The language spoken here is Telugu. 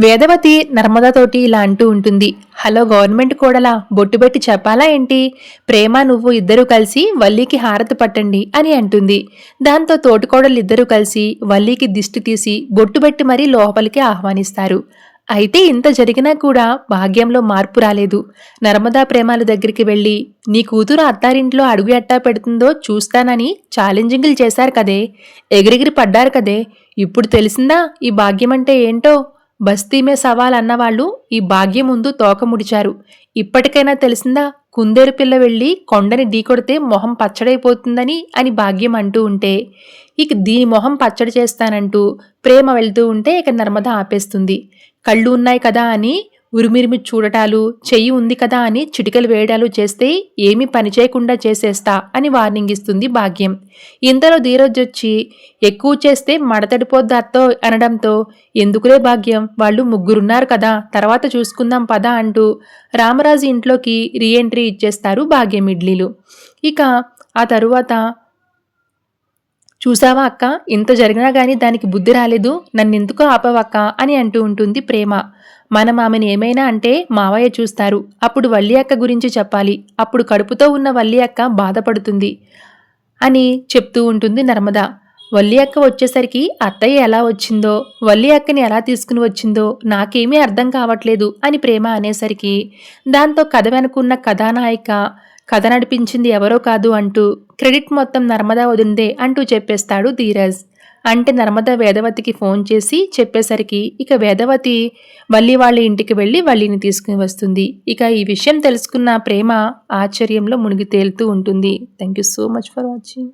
వేదవతి నర్మదతోటి ఇలా అంటూ ఉంటుంది. హలో గవర్నమెంట్ కోడలా, బొట్టు పెట్టి చెప్పాలా ఏంటి? ప్రేమ నువ్వు ఇద్దరూ కలిసి వల్లీకి హారతి పట్టండి అని అంటుంది. దాంతో తోటికోడలిద్దరూ కలిసి వల్లీకి దిష్టి తీసి బొట్టు పెట్టి మరీ లోపలికి ఆహ్వానిస్తారు. అయితే ఇంత జరిగినా కూడా భాగ్యంలో మార్పు రాలేదు. నర్మదా ప్రేమాల దగ్గరికి వెళ్ళి నీ కూతురు అత్తారింట్లో అడుగు ఎట్టా పెడుతుందో చూస్తానని ఛాలెంజింగ్లు చేశారు కదే, ఎగిరెగిరి పడ్డారు కదే, ఇప్పుడు తెలిసిందా ఈ భాగ్యమంటే ఏంటో? బస్తీమే సవాల్ అన్నవాళ్లు ఈ భాగ్యం ముందు తోక ముడిచారు. ఇప్పటికైనా తెలిసిందా కుందేలు పిల్ల వెళ్ళి కొండని ఢీకొడితే మొహం పచ్చడైపోతుందని అని భాగ్యం అంటూ ఉంటే, ఇక దీని మొహం పచ్చడి చేస్తానంటూ ప్రేమ వెళ్తూ ఉంటే ఇక నర్మద ఆపేస్తుంది. కళ్ళు ఉన్నాయి కదా అని ఉరిమిరిమి చూడటాలు, చెయ్యి ఉంది కదా అని చిటికలు వేయడాలు చేస్తే ఏమీ పని చేయకుండా చేసేస్తా అని వార్నింగ్ ఇస్తుంది భాగ్యం. ఇంతలో ధీరజొచ్చి ఎక్కువ చేస్తే మడతడిపోద్ది అత్తో అనడంతో ఎందుకులే భాగ్యం, వాళ్ళు ముగ్గురున్నారు కదా, తర్వాత చూసుకుందాం పదా అంటూ రామరాజు ఇంట్లోకి రీఎంట్రీ ఇచ్చేస్తారు భాగ్యం ఇడ్లీలు. ఇక ఆ తరువాత చూసావా అక్క, ఇంత జరిగినా గాని దానికి బుద్ధి రాలేదు, నన్నెందుకో ఆపవక్క అని అంటూ ఉంటుంది ప్రేమ. మనం ఆమెను ఏమైనా అంటే మావయ్య చూస్తారు, అప్పుడు వల్లి అక్క గురించి చెప్పాలి, అప్పుడు కడుపుతో ఉన్న వల్లి అక్క బాధపడుతుంది అని చెప్తూ ఉంటుంది నర్మద. వల్లి అక్క వచ్చేసరికి అత్తయ్య ఎలా వచ్చిందో, వల్లి అక్కని ఎలా తీసుకుని వచ్చిందో నాకేమీ అర్థం కావట్లేదు అని ప్రేమ అనేసరికి, దాంతో కథ వెనుకున్న కథానాయిక కథ నడిపించింది ఎవరో కాదు అంటూ క్రెడిట్ మొత్తం నర్మదా వదిందే అంటూ చెప్పేస్తాడు ధీరజ్. అంటే నర్మద వేదవతికి ఫోన్ చేసి చెప్పేసరికి ఇక వేదవతి వల్లి వాళ్ళ ఇంటికి వెళ్ళి వల్లిని తీసుకుని వస్తుంది. ఇక ఈ విషయం తెలుసుకున్న ప్రేమ ఆశ్చర్యంలో మునిగి తేలుతూ ఉంటుంది. Thank you so much for watching.